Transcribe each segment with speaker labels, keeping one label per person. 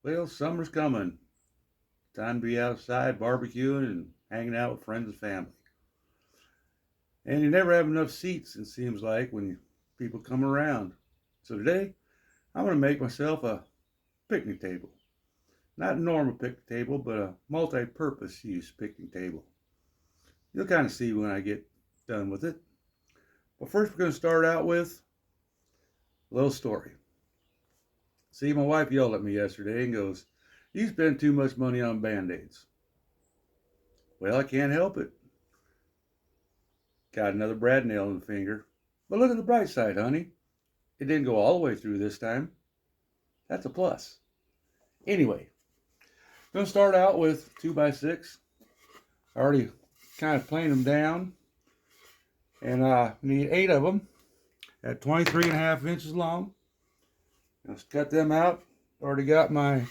Speaker 1: Well, summer's coming. Time to be outside barbecuing and hanging out with friends and family. And you never have enough seats, it seems like, when people come around. So today, I'm going to make myself a picnic table. Not a normal picnic table, but a multi-purpose use picnic table. You'll kind of see when I get done with it. But first, we're going to start out with a little story. See, my wife yelled at me yesterday and goes, "You spend too much money on Band-Aids." Well, I can't help it. Got another brad nail in the finger. But look at the bright side, honey. It didn't go all the way through this time. That's a plus. Anyway, I'm going to start out with 2x6. I already kind of planed them down. And I need 8 of them at 23.5 inches long. Let's cut them out. Already got my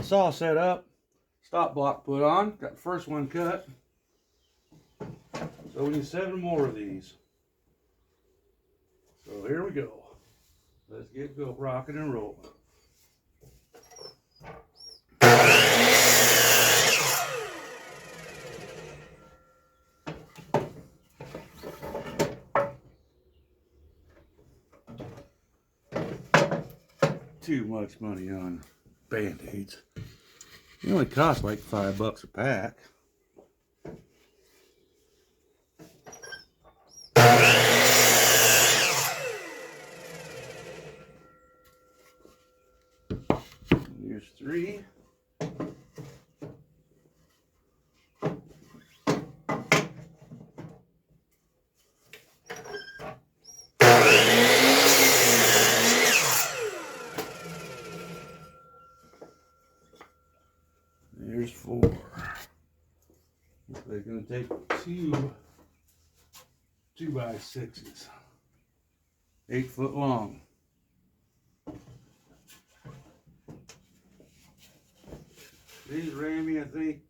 Speaker 1: saw set up. Stop block put on. Got the first one cut. So we need 7 more of these. So here we go. Let's get go rocking and rolling. Too much money on Band-Aids. They only cost like $5 a pack. Here's 3. There's 4. They're going to take 2x6s, 8 foot long. These ran me, I think,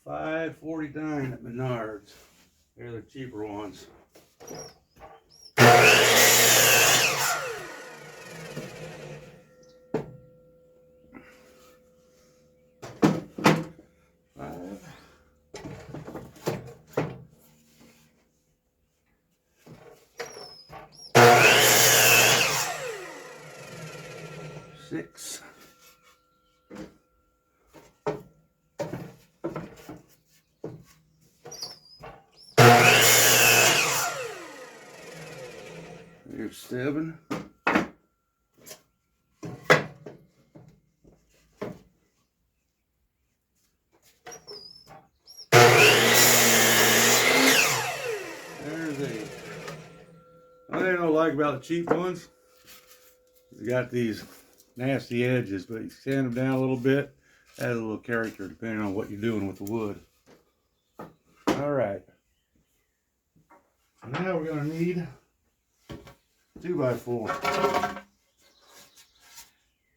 Speaker 1: $5.49 at Menards. They're the cheaper ones. Six. There's 7. There's 8. One thing I don't like about the cheap ones, they got these nasty edges, but you sand them down a little bit, add a little character depending on what you're doing with the wood. Alright. Now we're going to need 2x4.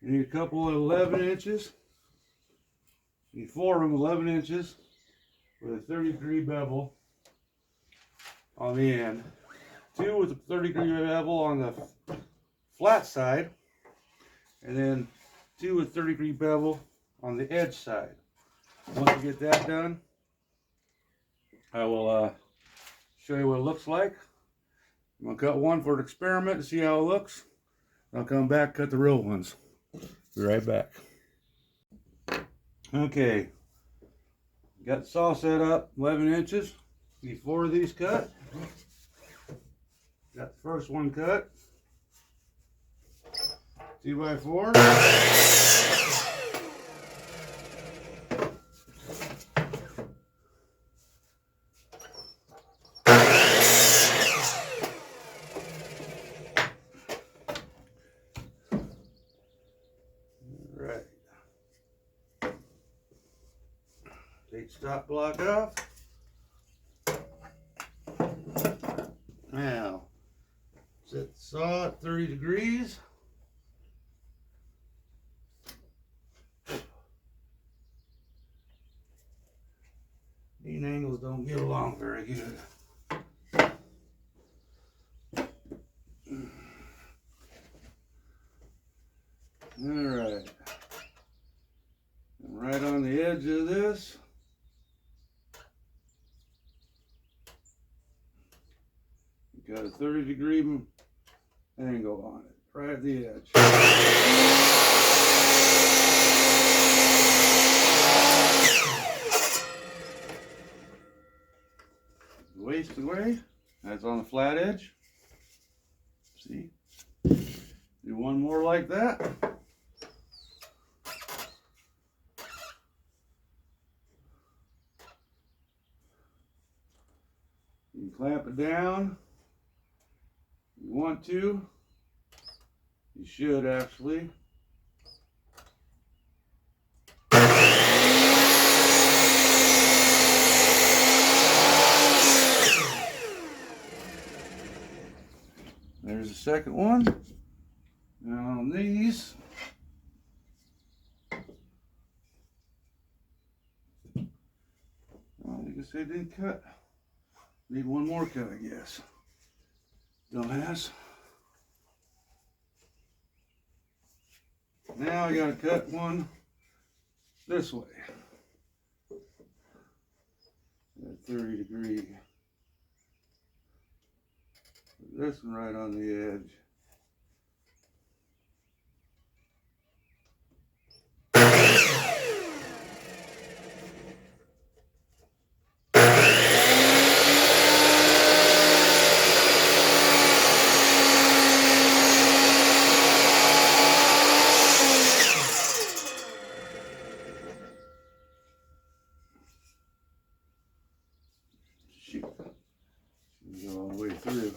Speaker 1: You need a couple of 11 inches. You need 4 of them 11 inches with a 30-degree bevel on the end. 2 with a 30-degree bevel on the flat side. And then 2 with 30-degree bevel on the edge side. Once you get that done, I will show you what it looks like. I'm going to cut one for an experiment to see how it looks. I'll come back, cut the real ones. Be right back. Okay, got the saw set up, 11 inches. Need 4 of these cut. Got the first one cut. 2x4. Right. Take stop block off. Now, set the saw at 30 degrees. These angles don't get along very good. Alright. Right on the edge of this. Got a 30-degree angle on it, right at the edge. Waste away. That's on the flat edge. See? Do one more like that. You can clamp it down. You want to. You should actually. There's the second one. Now on these, well, you can see it didn't cut. Need one more cut, I guess. Dumbass. Now I gotta cut one this way. 30-degree. This one right on the edge. Shoot. Go all the way through.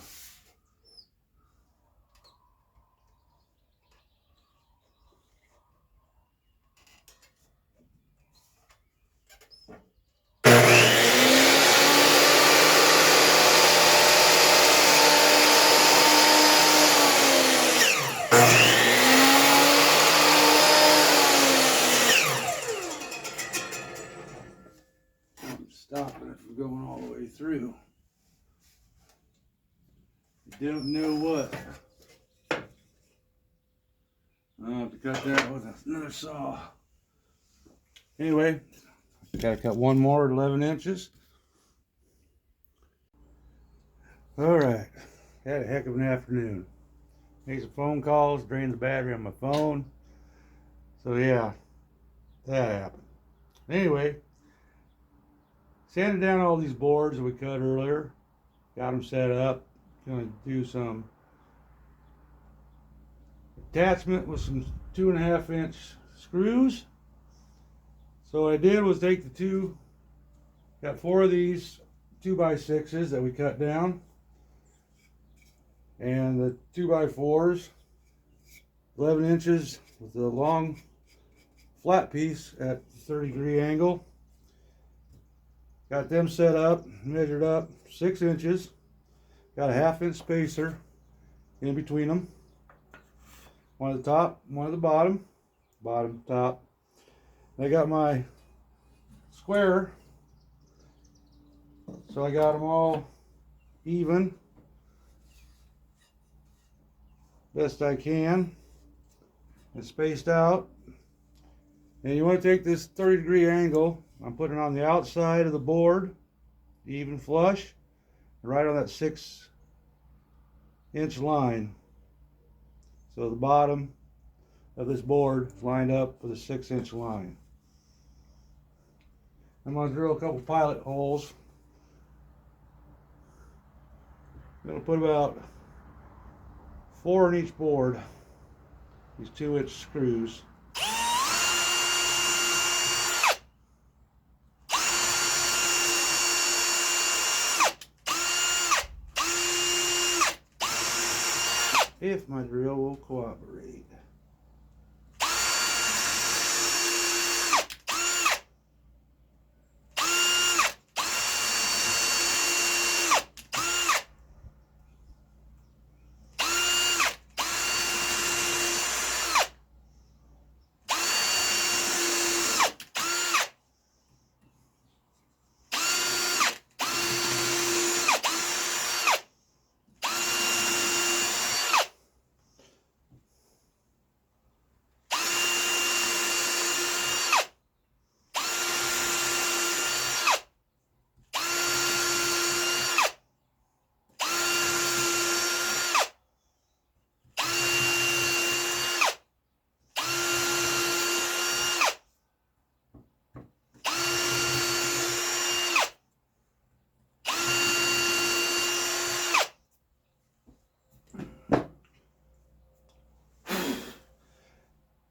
Speaker 1: Stopping it from going all the way through. You don't know what. I'll have to cut that with another saw. Anyway, gotta cut one more at 11 inches. Alright, had a heck of an afternoon. Made some phone calls, drained the battery on my phone. So yeah, that happened. Anyway, sanded down all these boards that we cut earlier. Got them set up. Gonna do some attachment with some 2.5 inch screws. So what I did was take got 4 of these 2x6s that we cut down, and the 2x4s, 11 inches with the long flat piece at 30-degree angle. Got them set up, measured up 6 inches. Got a 1/2 inch spacer in between them. One at the top, one at the bottom. Bottom, top. I got my square, so I got them all even, best I can, and spaced out. And you want to take this 30-degree angle. I'm putting it on the outside of the board, even flush, right on that 6 inch line. So the bottom of this board is lined up with a 6 inch line. I'm going to drill a couple pilot holes. I'm going to put about 4 in each board, these 2-inch screws. If my drill will cooperate.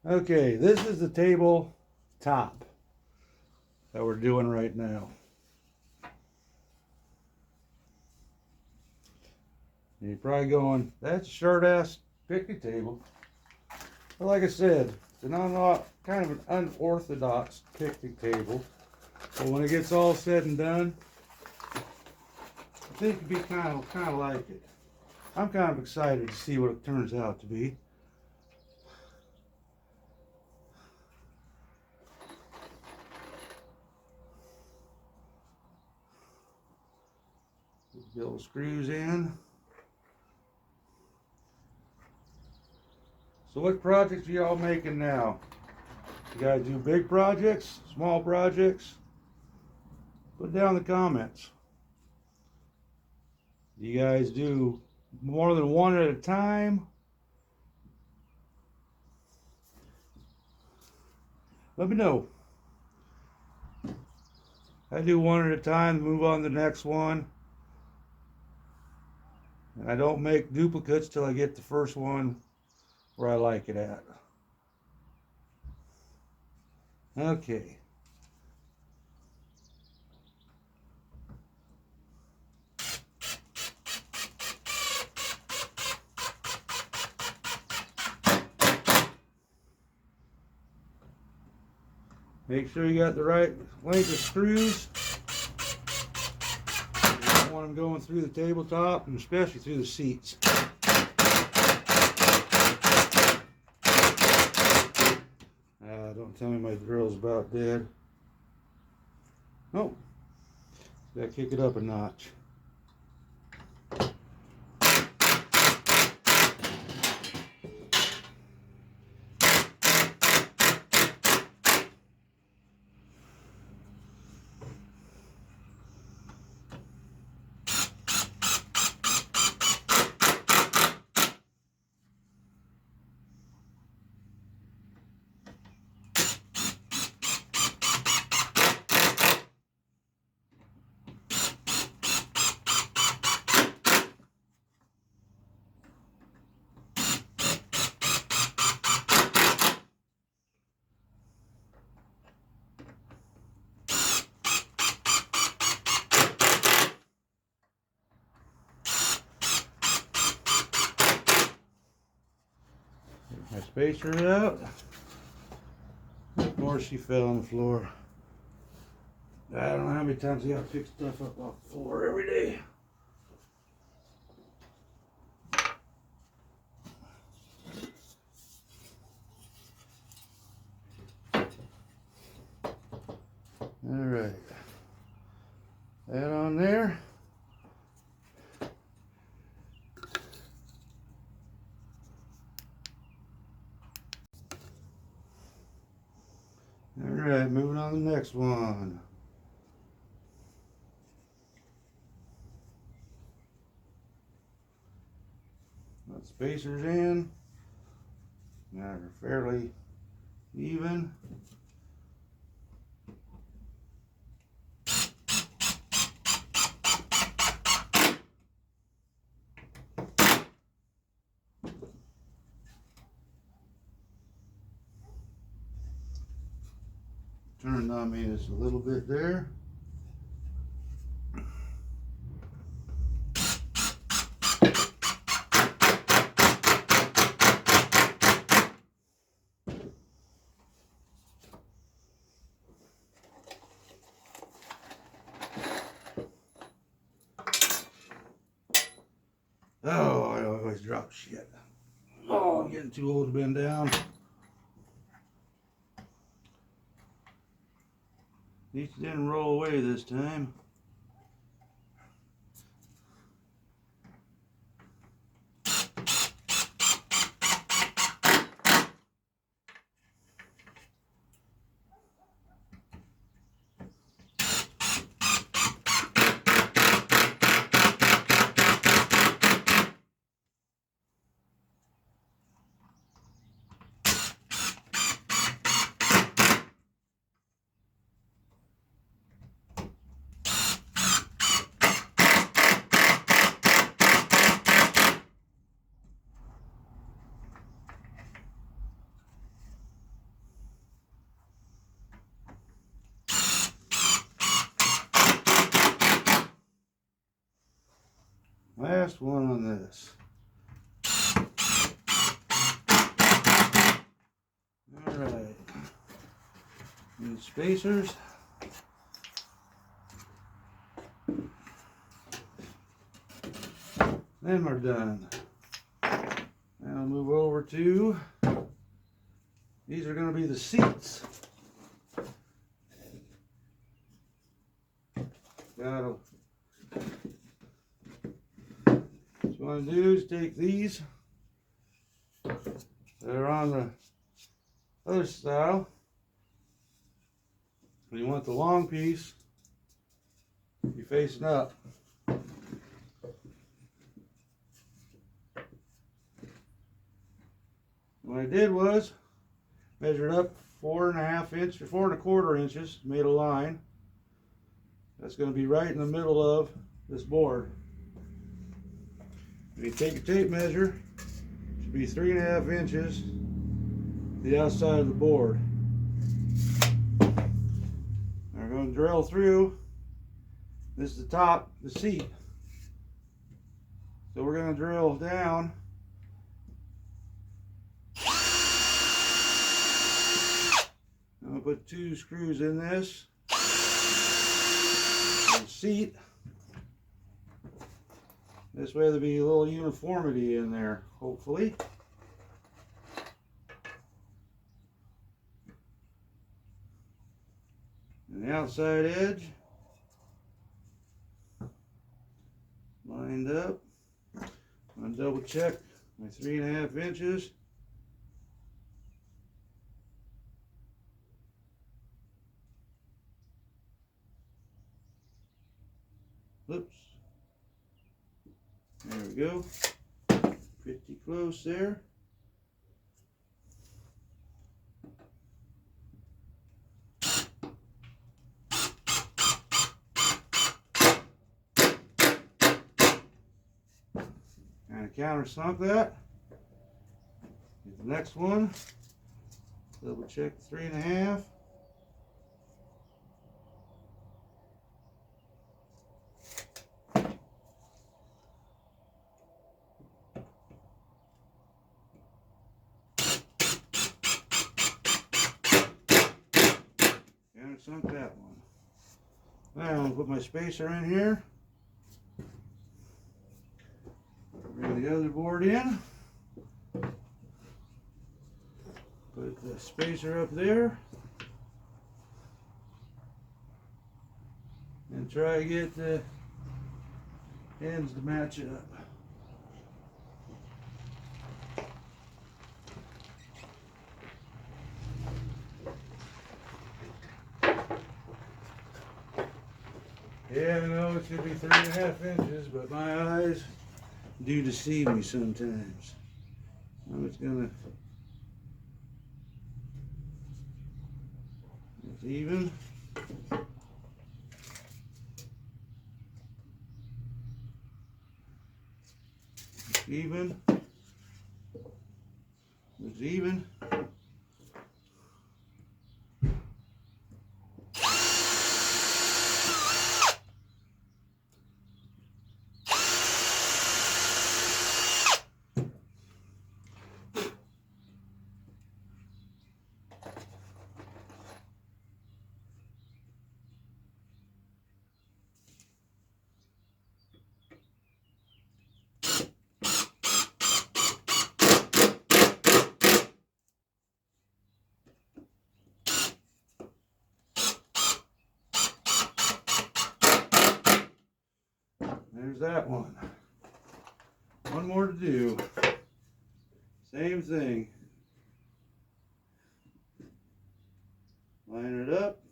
Speaker 1: Okay, this is the table top that we're doing right now. And you're probably going, that's a short-ass picnic table. But like I said, it's kind of an unorthodox picnic table. But when it gets all said and done, I think it'd be kind of like it. I'm kind of excited to see what it turns out to be. Get little screws in. So what projects are y'all making now? You guys do big projects, small projects? Put down in the comments. Do you guys do more than one at a time? Let me know. I do one at a time, move on to the next one. And I don't make duplicates till I get the first one where I like it at. Okay. Make sure you got the right length of screws. You don't want them going through the tabletop and especially through the seats. Don't tell me my drill's about dead. Nope. Gotta kick it up a notch. My spacer out. Of course she fell on the floor. I don't know how many times I gotta pick stuff up off the floor every day. Alright. That on there. Alright, moving on to the next one. Got spacers in. Now they're fairly even. Turned on me just a little bit there. Oh, I always drop shit. Oh, I'm getting too old to bend down. At least it didn't roll away this time. last one on this. Alright. Need spacers. Then we're done. Now I'll move over to, these are going to be the seats. What you want to do is take these that are on the other style, and you want the long piece be facing up. What I did was measured up 4.5 inches or 4.25 inches, made a line. That's going to be right in the middle of this board. If you take a tape measure, it should be 3.5 inches the outside of the board. We're going to drill through. This is the top, the seat. So we're going to drill down. I'm going to put 2 screws in this. The seat. This way there'll be a little uniformity in there, hopefully. And the outside edge lined up. I'm going to double check my 3.5 inches. Oops. There we go. Pretty close there. Kind of countersunk that. Get the next one. Double check 3.5. Countersunk that one. Now I'm going to put my spacer in here. Bring the other board in. Put the spacer up there. And try to get the ends to match up. Yeah, I know it should be 3.5 inches, but my eyes do deceive me sometimes. I'm just gonna, it's even. It's even. It's even. There's that one. One more to do. Same thing. Line it up.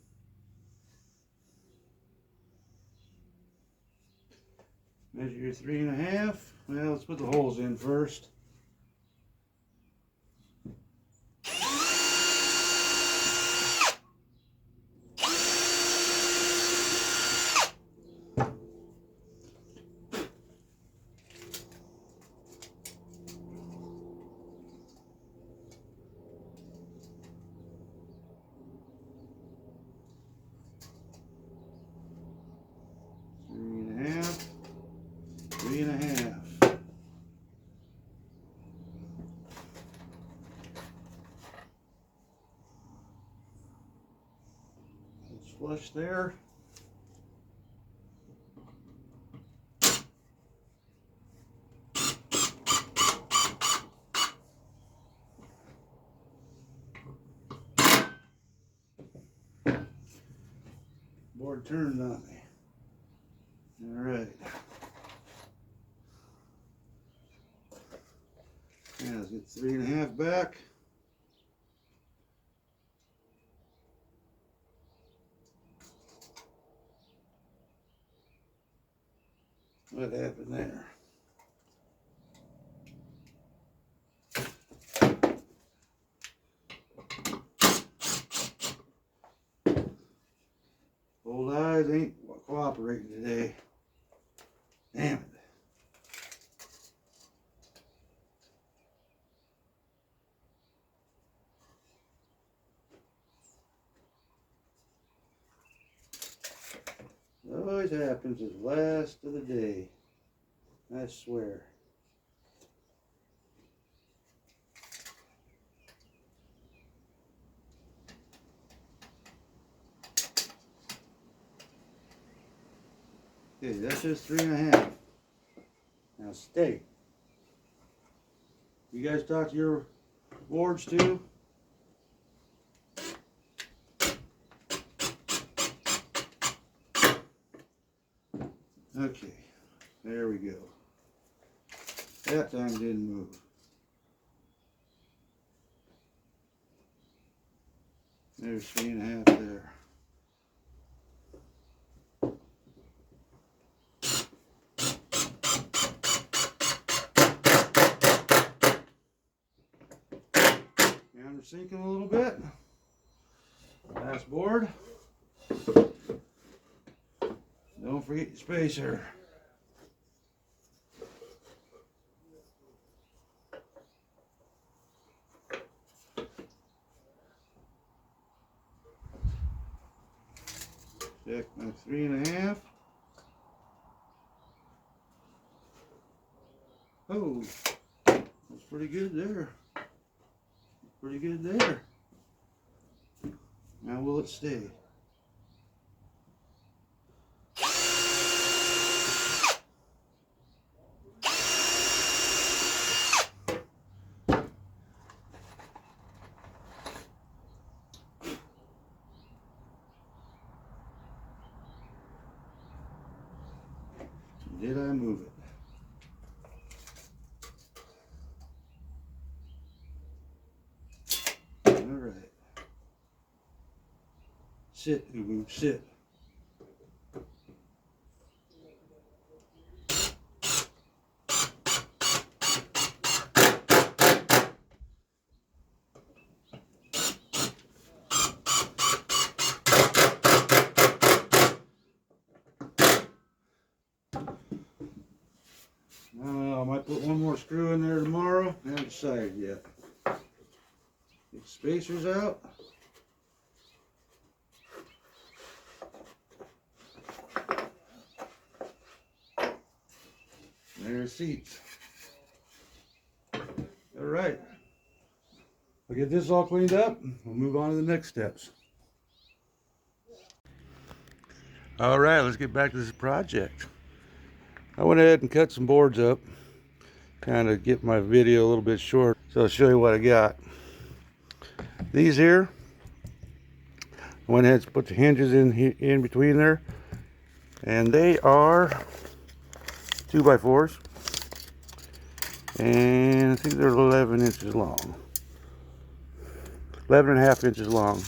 Speaker 1: Measure your 3.5. Well, let's put the holes in first. Three and a half. flush there. Board turned on me. All right. Yeah, let's get 3.5 back. What happened there? Old eyes ain't cooperating today. Damn it. It always happens at the last of the day. I swear. Okay, that's just 3.5. Now stay. You guys talk to your boards too? Okay, there we go. That time didn't move. There's 3.5 there. Sinking a little bit. Last board. Don't forget your spacer. Check my 3.5. Oh, that's pretty good there. Pretty good there. Now will it stay? Did I move it? Alright. Sit, Ubu, sit. I might put one more screw in there tomorrow. I haven't decided yet. Get the spacers out. There's seats. All right. I'll get this all cleaned up. We'll move on to the next steps. All right, let's get back to this project. I went ahead and cut some boards up, kind of get my video a little bit short. So I'll show you what I got. These here, I went ahead and put the hinges in between there, and they are 2x4s, and I think they're 11 inches long, 11.5 inches long.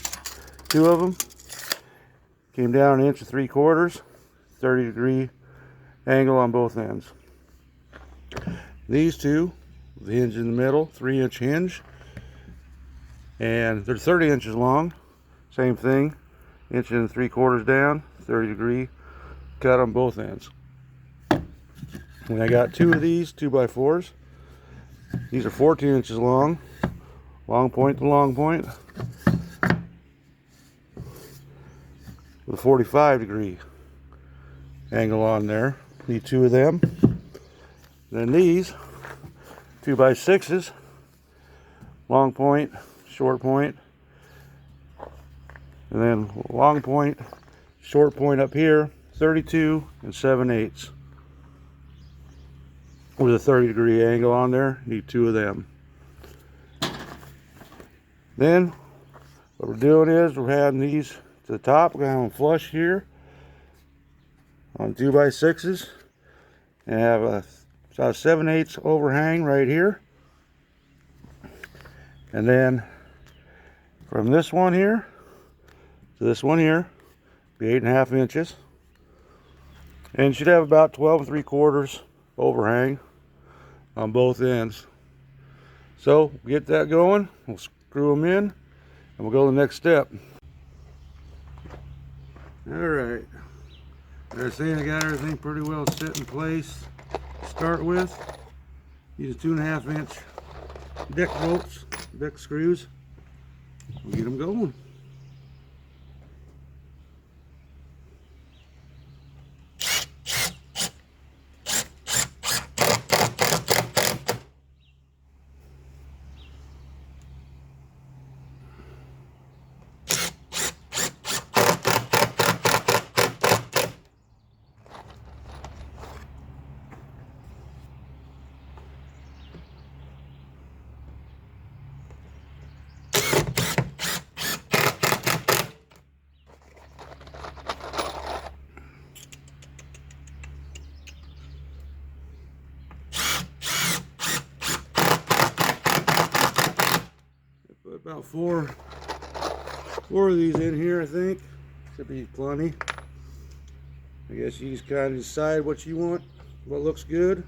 Speaker 1: Two of them came down 1 3/4 inches, 30-degree angle on both ends. These two, the hinge in the middle, 3-inch hinge, and they're 30 inches long. Same thing, 1 3/4 inches down, 30-degree cut on both ends. And I got two of these 2x4s. These are 14 inches long, long point to long point, with a 45-degree angle on there. Need two of them. Then these 2x6s, long point, short point, and then long point short point up here, 32 7/8 with a 30-degree angle on there. Need 2 of them. Then what we're doing is we're having these to the top. We're going to have them flush here on 2x6s and have a 7/8 overhang right here. And then from this one here to this one here, be 8.5 inches. And you should have about 12 3/4 overhang on both ends. So get that going, we'll screw them in, and we'll go to the next step. Alright, as I was saying, I got everything pretty well set in place to start with. Use 2.5 inch deck bolts, deck screws. We'll get them going. About four of these in here, I think. Should be plenty. I guess you just kind of decide what you want, what looks good.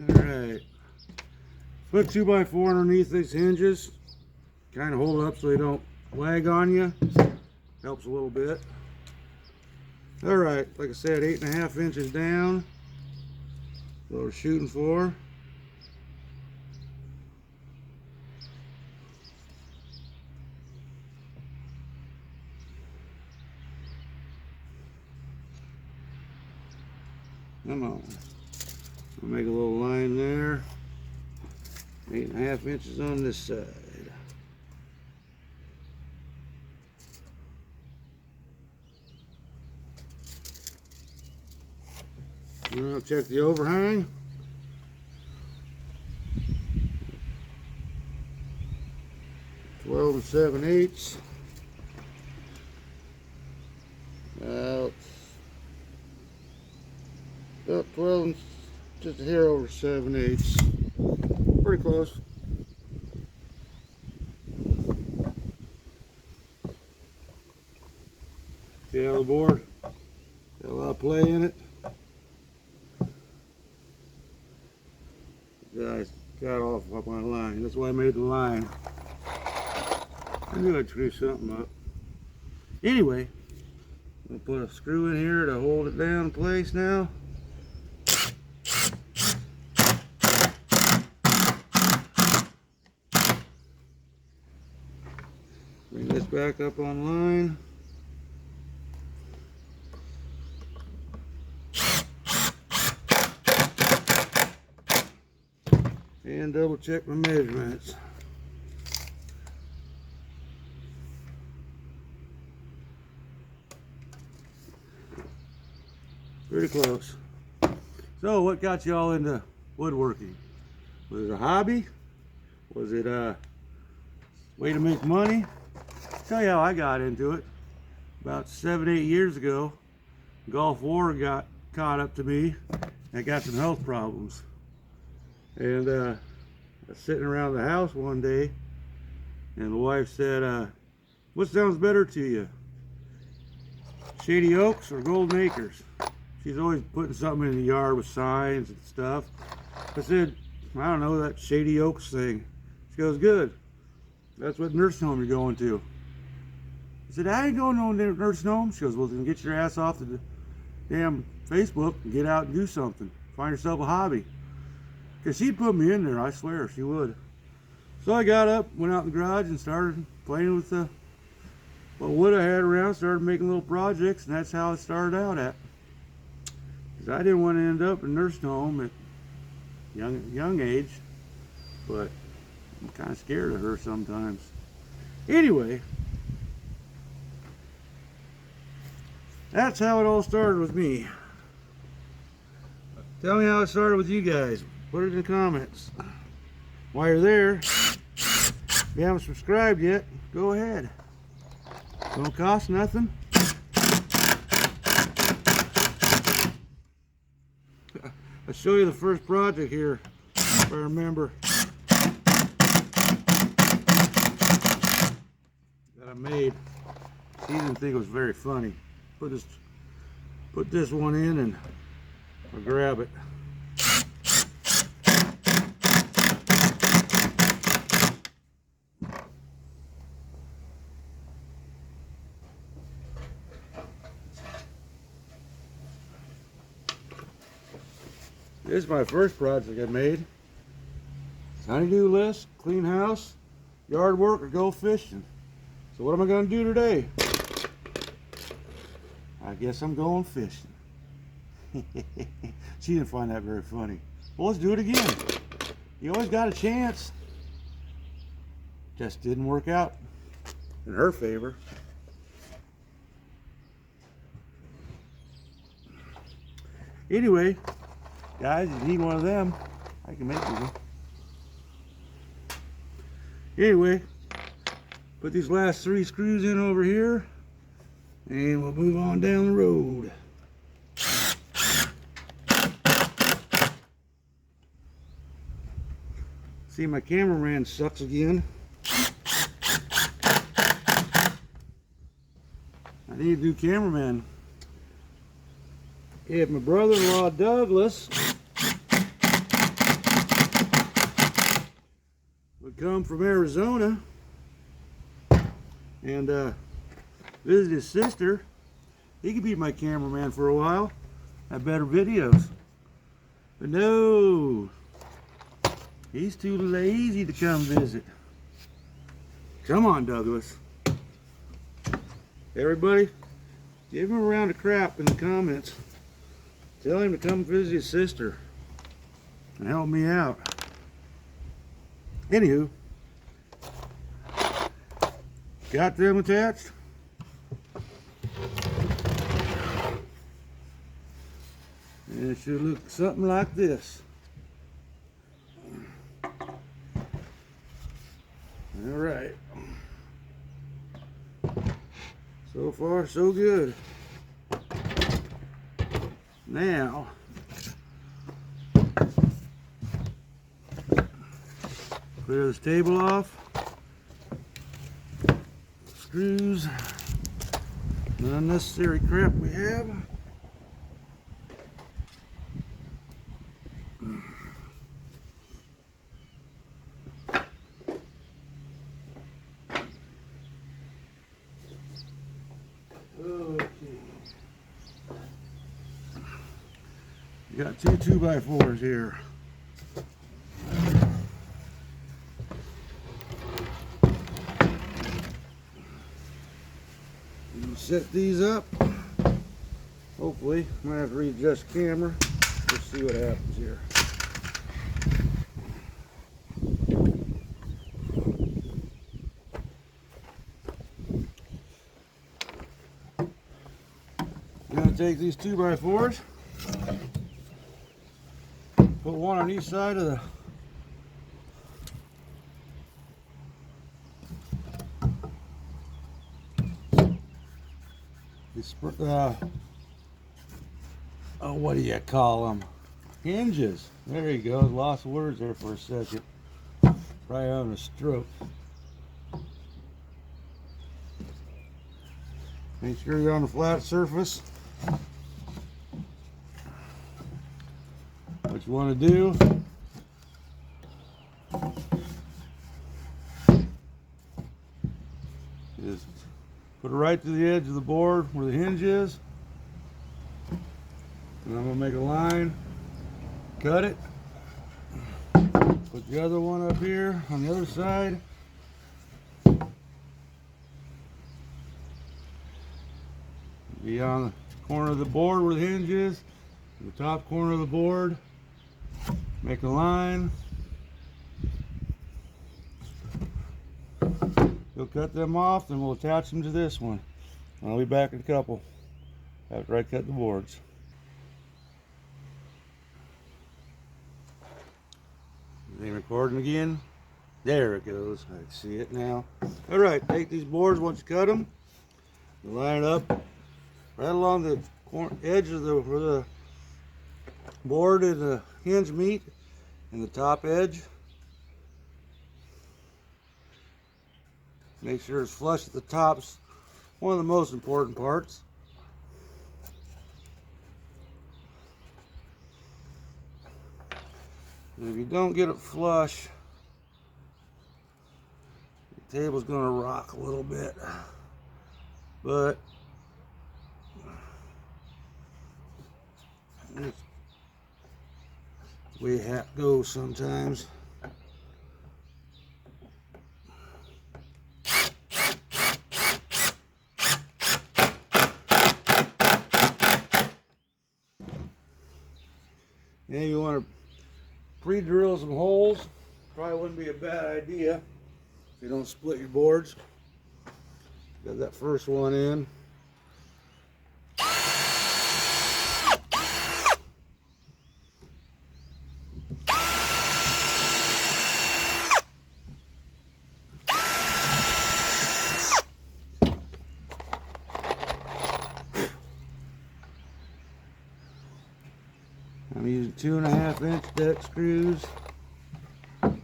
Speaker 1: Alright, put 2x4 underneath these hinges, kind of hold up so they don't wag on you, helps a little bit. Alright, like I said, 8.5 inches down, that's what we're shooting for. Come on. I'll make a little line there. 8.5 inches on this side. Now I'll check the overhang. Twelve 7/8. About 12 and just a hair over 7/8. Pretty close. See how the board got a lot of play in it. Guys, got off my line. That's why I made the line. I knew I'd screw something up. Anyway, I'm gonna put a screw in here to hold it down in place now. Bring this back up online. And double check my measurements. Pretty close. So what got you all into woodworking? Was it a hobby? Was it a way to make money? I'll tell you how I got into it. About 7-8 years ago, Gulf War got caught up to me. I got some health problems. And I was sitting around the house one day, and the wife said, what sounds better to you? Shady Oaks or Golden Acres? She's always putting something in the yard with signs and stuff. I said, I don't know, that Shady Oaks thing. She goes, good. That's what nursing home you're going to. I said, I ain't going to no nursing home. She goes, well, then get your ass off the damn Facebook and get out and do something. Find yourself a hobby. Because she'd put me in there, I swear she would. So I got up, went out in the garage and started playing with the wood I had around, started making little projects, and that's how it started out at. Because I didn't want to end up in a nursing home at young age, but I'm kind of scared of her sometimes. Anyway, that's how it all started with me. Tell me how it started with you guys. Put it in the comments. While you're there, if you haven't subscribed yet, go ahead. Don't cost nothing. I'll show you the first project here, if I remember, that I made. She didn't think it was very funny. Put this one in and I'll grab it. This is my first project I made. Honey-do list, clean house, yard work, or go fishing. So what am I going to do today? I guess I'm going fishing. She didn't find that very funny. Well, let's do it again. You always got a chance. Just didn't work out in her favor. Anyway, guys, if you need one of them, I can make you one. Anyway, put these last 3 screws in over here, and we'll move on down the road. See, my cameraman sucks again. I need a new cameraman. If my brother-in-law Douglas would come from Arizona and visit his sister, he could be my cameraman for a while. Have better videos. But no, he's too lazy to come visit. Come on, Douglas. Everybody, give him a round of crap in the comments. Tell him to come visit his sister and help me out. Anywho, got them attached. And it should look something like this. All right. So far, so good. Now, clear this table off. Screws, the unnecessary crap we have. Okay. You got 2 2x4s here. You set these up. Hopefully, might have to readjust the camera. Let's see what happens here. I'm going to take these 2x4s, put one on each side of the what do you call them? Hinges. There you go. Lost words there for a second. Probably having a stroke. Make sure you're on a flat surface. What you want to do is put it right to the edge of the board where the hinge is. And I'm gonna make a line, cut it, put the other one up here on the other side. Be on the corner of the board where the hinge is, the top corner of the board. Make a line. We'll cut them off, then we'll attach them to this one. I'll be back in a couple after I cut the boards. Is it recording again? There it goes. I can see it now. All right, take these boards once you cut them, line it up right along the edge of where the board and the hinge meet, and the top edge. Make sure it's flush at the tops. One of the most important parts. And if you don't get it flush, the table's going to rock a little bit. But it's the way it goes sometimes. And you want to pre-drill some holes. Probably wouldn't be a bad idea if you don't split your boards. Got that first one in. I'm using 2.5-inch deck screws. Now,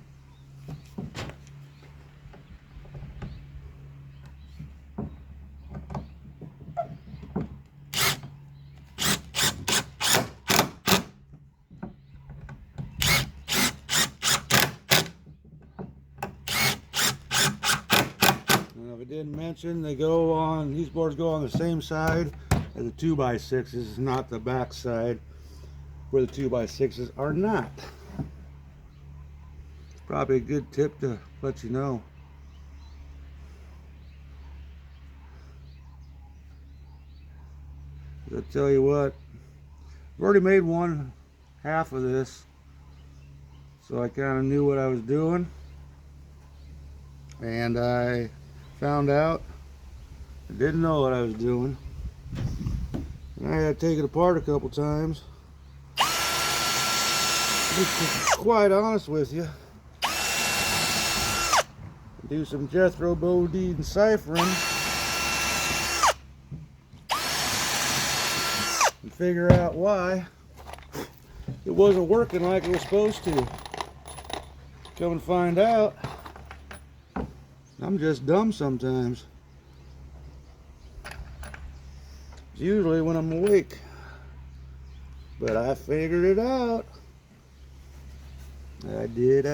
Speaker 1: if I didn't mention, these boards go on the same side as the 2x6s, not the back side where the 2x6s are not. It's probably a good tip to let you know. I tell you what, I've already made one half of this, so I kind of knew what I was doing, and I found out I didn't know what I was doing, and I had to take it apart a couple times. To be quite honest with you, do some Jethro Bodine ciphering and figure out why it wasn't working like it was supposed to. Come and find out, I'm just dumb sometimes. It's usually when I'm awake, but I figured it out. I did.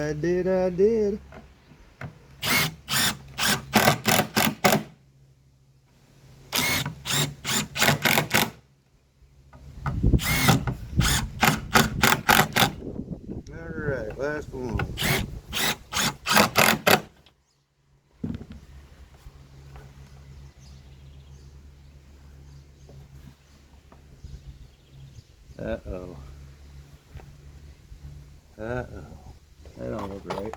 Speaker 1: Alright, last one. Uh-oh. That don't look right.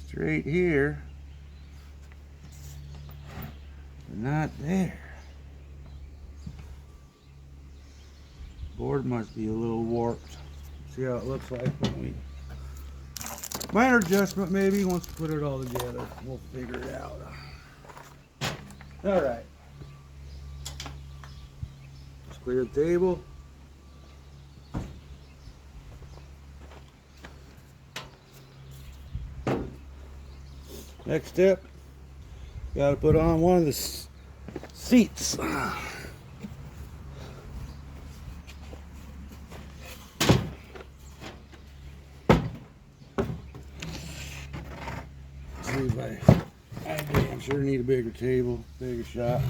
Speaker 1: Straight here, but not there. Board must be a little warped. See how it looks like when we... Minor adjustment maybe once we put it all together. We'll figure it out. Alright. Let's clear the table. Next step, got to put on one of the seats. See if I damn sure need a bigger table, bigger shot.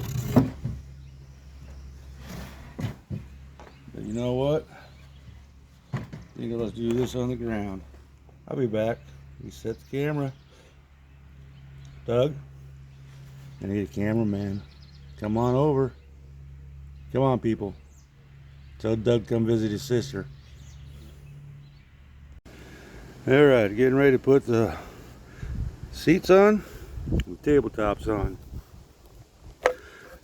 Speaker 1: But you know what? I think let's do this on the ground. I'll be back. We set the camera. Doug, I need a cameraman. Come on over. Come on, people. Tell Doug come visit his sister. Alright, getting ready to put the seats on, the tabletops on.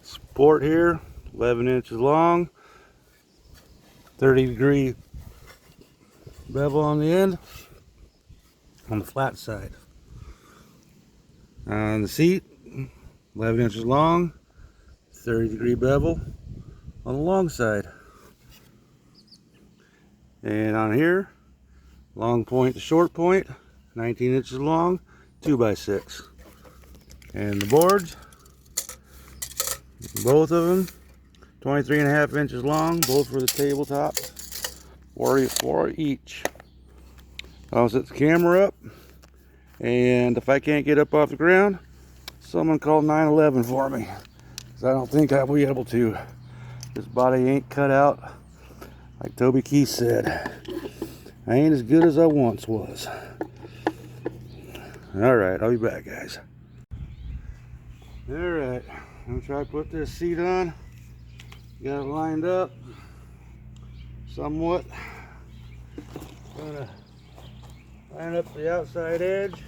Speaker 1: Support here, 11 inches long, 30-degree bevel on the end, on the flat side. On the seat, 11 inches long, 30-degree bevel on the long side. And on here, long point to short point, 19 inches long, 2x6. And the boards, both of them, 23.5 inches long, both for the tabletop, 44 each. I'll set the camera up, and if I can't get up off the ground, someone call 911 for me, because I don't think I'll be able to. This body ain't cut out, like Toby Keith said. I ain't as good as I once was. Alright, I'll be back, guys. Alright, I'm gonna try to put this seat on. Got it lined up somewhat. Gonna line up the outside edge.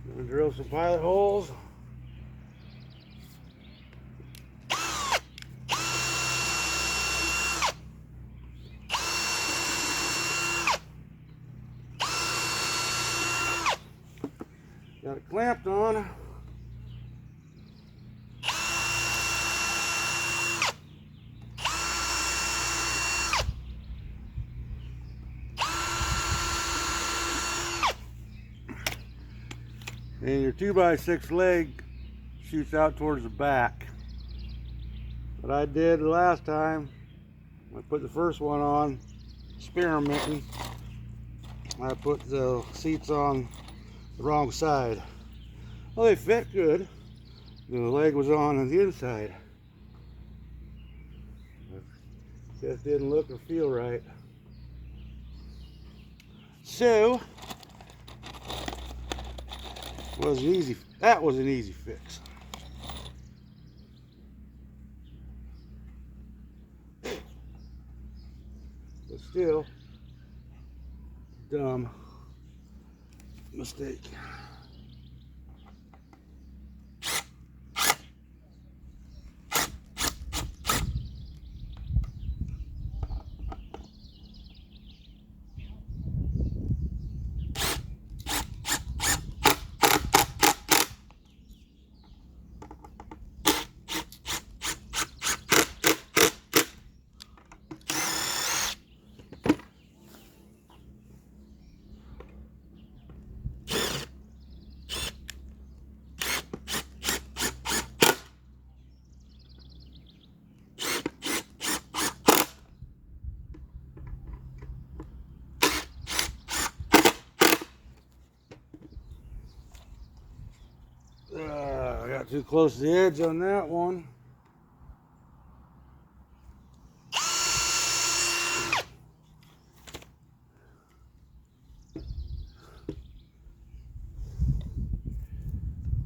Speaker 1: Gonna drill some pilot holes. Got it clamped on. And your 2x6 leg shoots out towards the back. What I did the last time, I put the first one on, experimenting. I put the seats on the wrong side. Well, they fit good. The leg was on the inside. It just didn't look or feel right. So, that was an easy fix. But still, dumb mistake. I got too close to the edge on that one.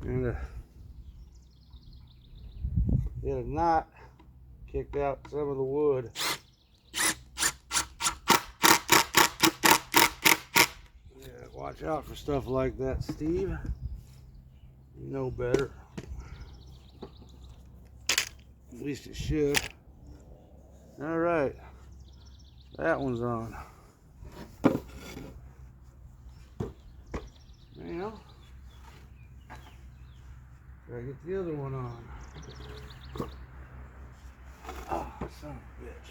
Speaker 1: And get a knot kicked out some of the wood. Yeah, watch out for stuff like that, Steve. You know better. At least it should. All right, that one's on. Now, try to get the other one on. Oh, son of a bitch.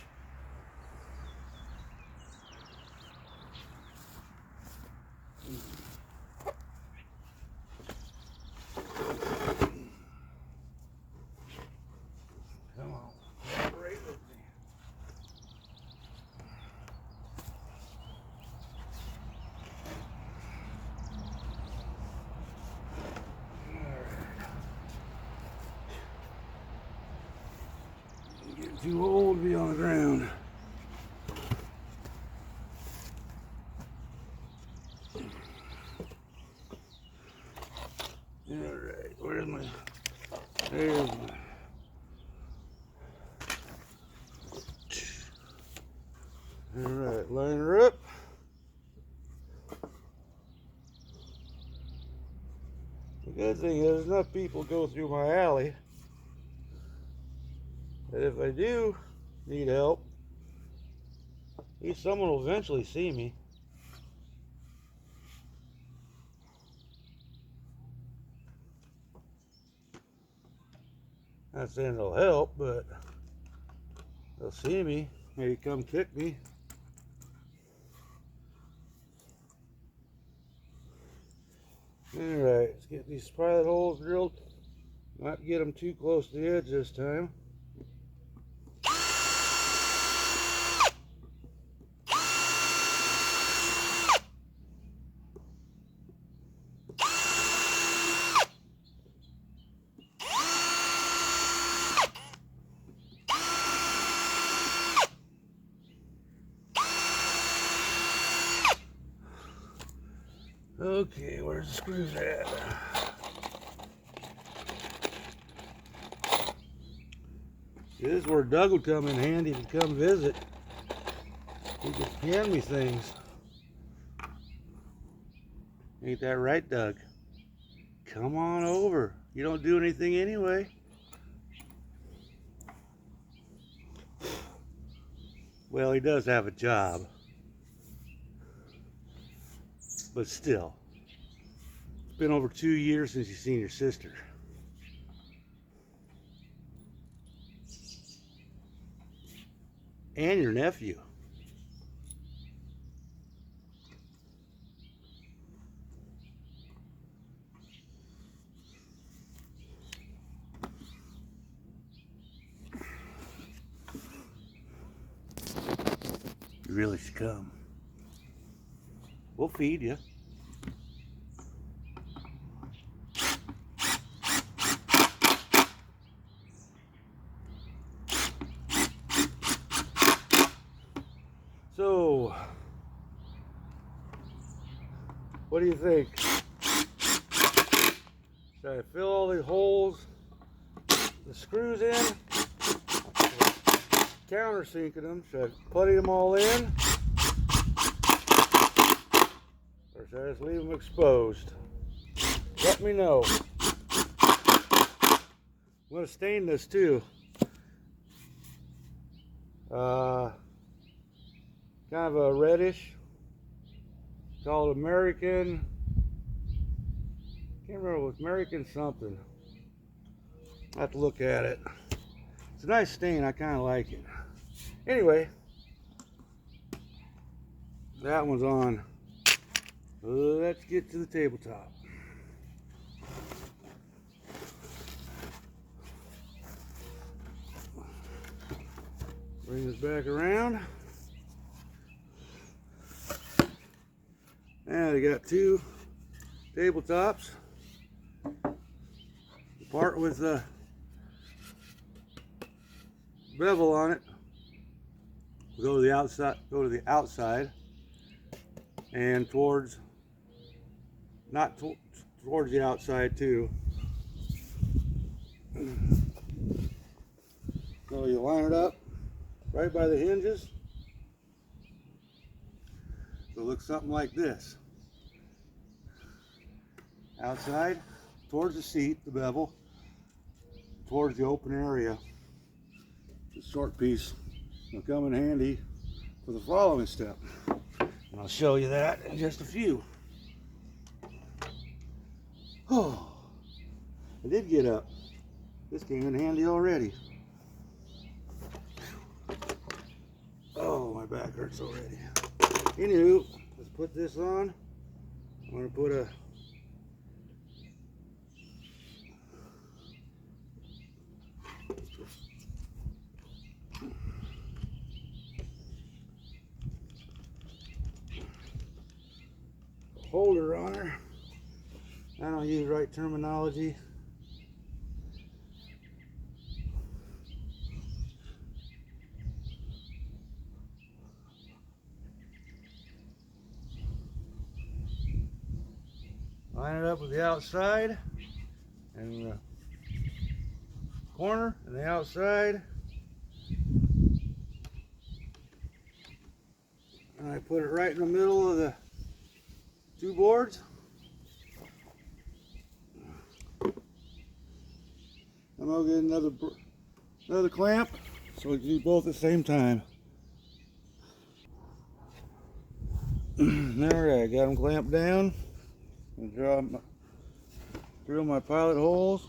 Speaker 1: Come on, cooperate with me. too old to be on the ground. Alright, where's my... There's my... Alright, line her up. The good thing is enough people go through my alley that if I do need help, at least someone will eventually see me. Not saying they'll help, but they'll see me, maybe come kick me. Alright, let's get these pilot holes drilled. Not get them too close to the edge this time. Okay, where's the screws at? This is where Doug would come in handy to come visit. He could hand me things. Ain't that right, Doug? Come on over. You don't do anything anyway. Well, he does have a job. But still, it's been over 2 years since you've seen your sister. And your nephew. You really should come. We'll feed you. So, what do you think? Should I fill all the holes, the screws in? Countersinking them. Should I putty them all in? Or should I just leave them exposed? Let me know. I'm going to stain this too. Kind of a reddish. Called American. Can't remember, it was American something. I have to look at it. It's a nice stain. I kind of like it. Anyway, that one's on. Let's get to the tabletop. Bring this back around. Now they got two tabletops. The part with the bevel on it. Go to the outside. Go to the outside, and towards. Not towards the outside too. So you line it up right by the hinges. So it looks something like this. Outside, towards the seat, the bevel, towards the open area. This short piece will come in handy for the following step. And I'll show you that in just a few. Oh, I did get up. This came in handy already. Oh, my back hurts already. Anywho, let's put this on. I'm going to put a holder on her. I don't use right terminology. line it up with the outside and the corner and the outside. And I put it right in the middle of the two boards. And I'll get another clamp so we can do both at the same time. Alright, got them clamped down. And drill my pilot holes.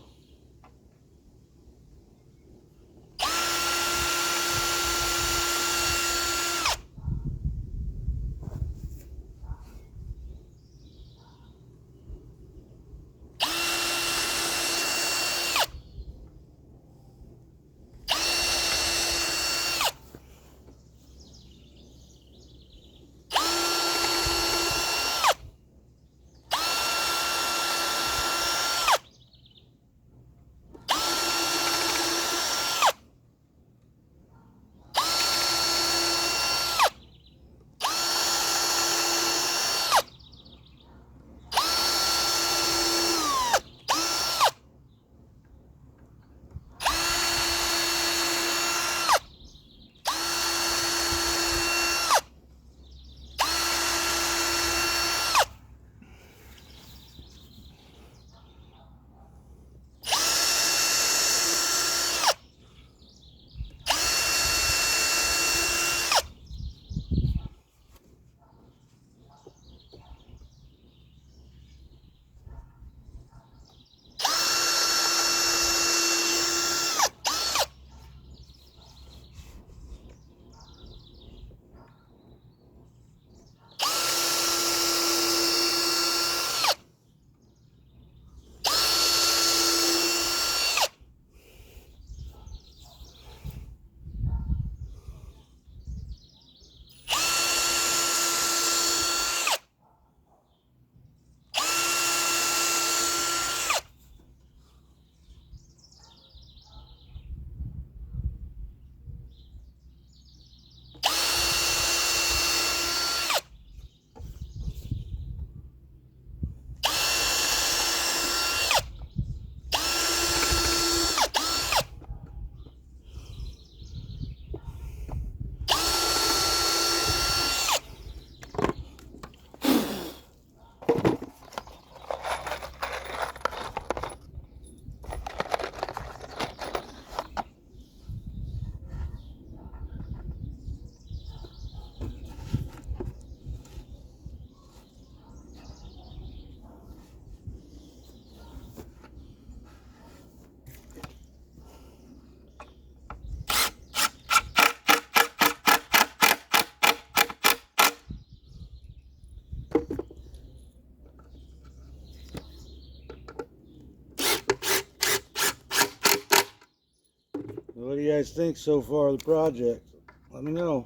Speaker 1: What do you guys think so far of the project? Let me know.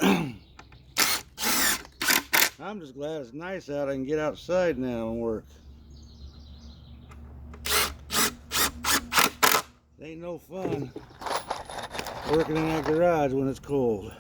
Speaker 1: I'm just glad it's nice out. I can get outside now and work. It ain't no fun working in that garage when it's cold.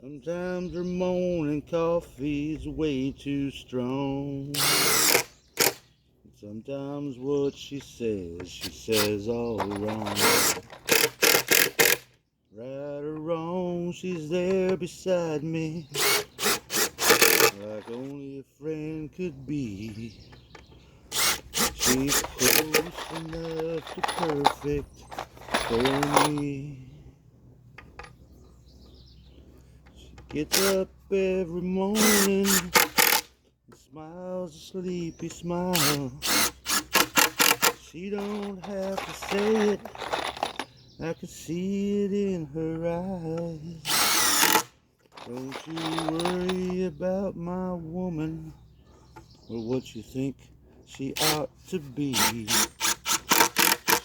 Speaker 1: Sometimes her morning coffee's way too strong. It's
Speaker 2: Sometimes what she says all wrong. Right or wrong, she's there beside me, like only a friend could be. She's close enough to perfect for me. She gets up every morning and smiles a sleepy smile. She don't have to say it, I can see it in her eyes. Don't you worry about my woman or what you think she ought to be.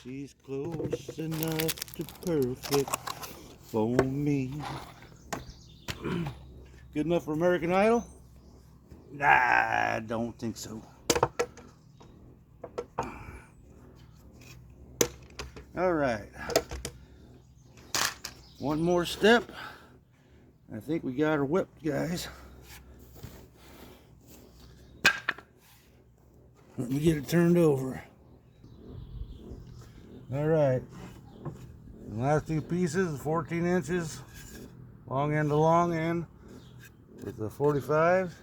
Speaker 2: She's close enough to perfect for me. Good enough for American Idol? Nah, I don't think so. All right. One more step. I think we got her whipped, guys. Let me get it turned over. All right. The last two pieces, 14 inches, long end to long end, with the 45.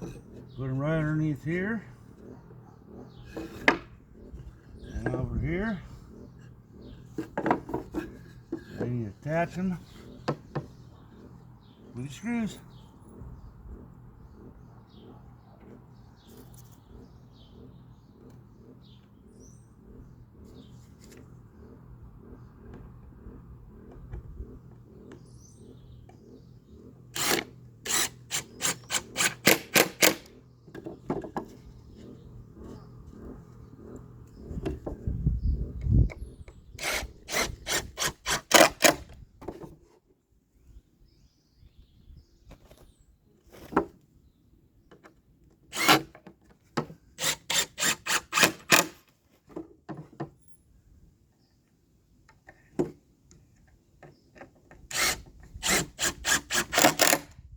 Speaker 2: Put them right underneath here. And over here. And you attach them with the screws.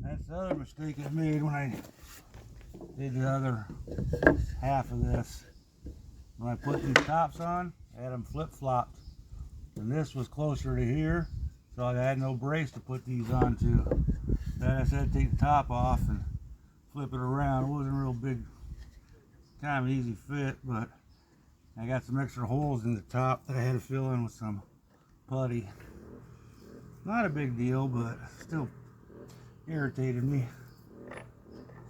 Speaker 2: That's the other mistake I made when I did the other half of this. When I put these tops on, I had them flip-flopped. And this was closer to here, so I had no brace to put these onto. Then I said take the top off and flip it around. It wasn't a real big, kind of an easy fit, but I got some extra holes in the top that I had to fill in with some putty. Not a big deal, but still irritated me.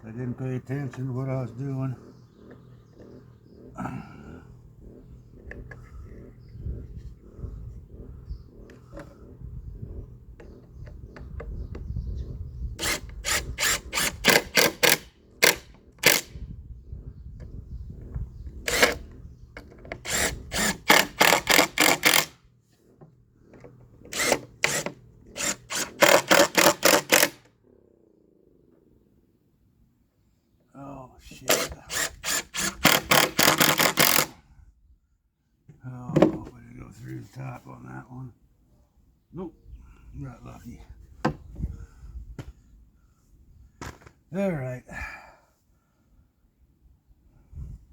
Speaker 2: I didn't pay attention to what I was doing. Oh shit. Oh, I didn't go through the top on that one. Nope, got lucky. Alright.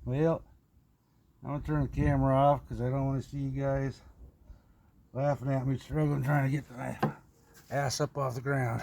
Speaker 2: Well, I'm going to turn the camera off because I don't want to see you guys laughing at me struggling trying to get my ass up off the ground.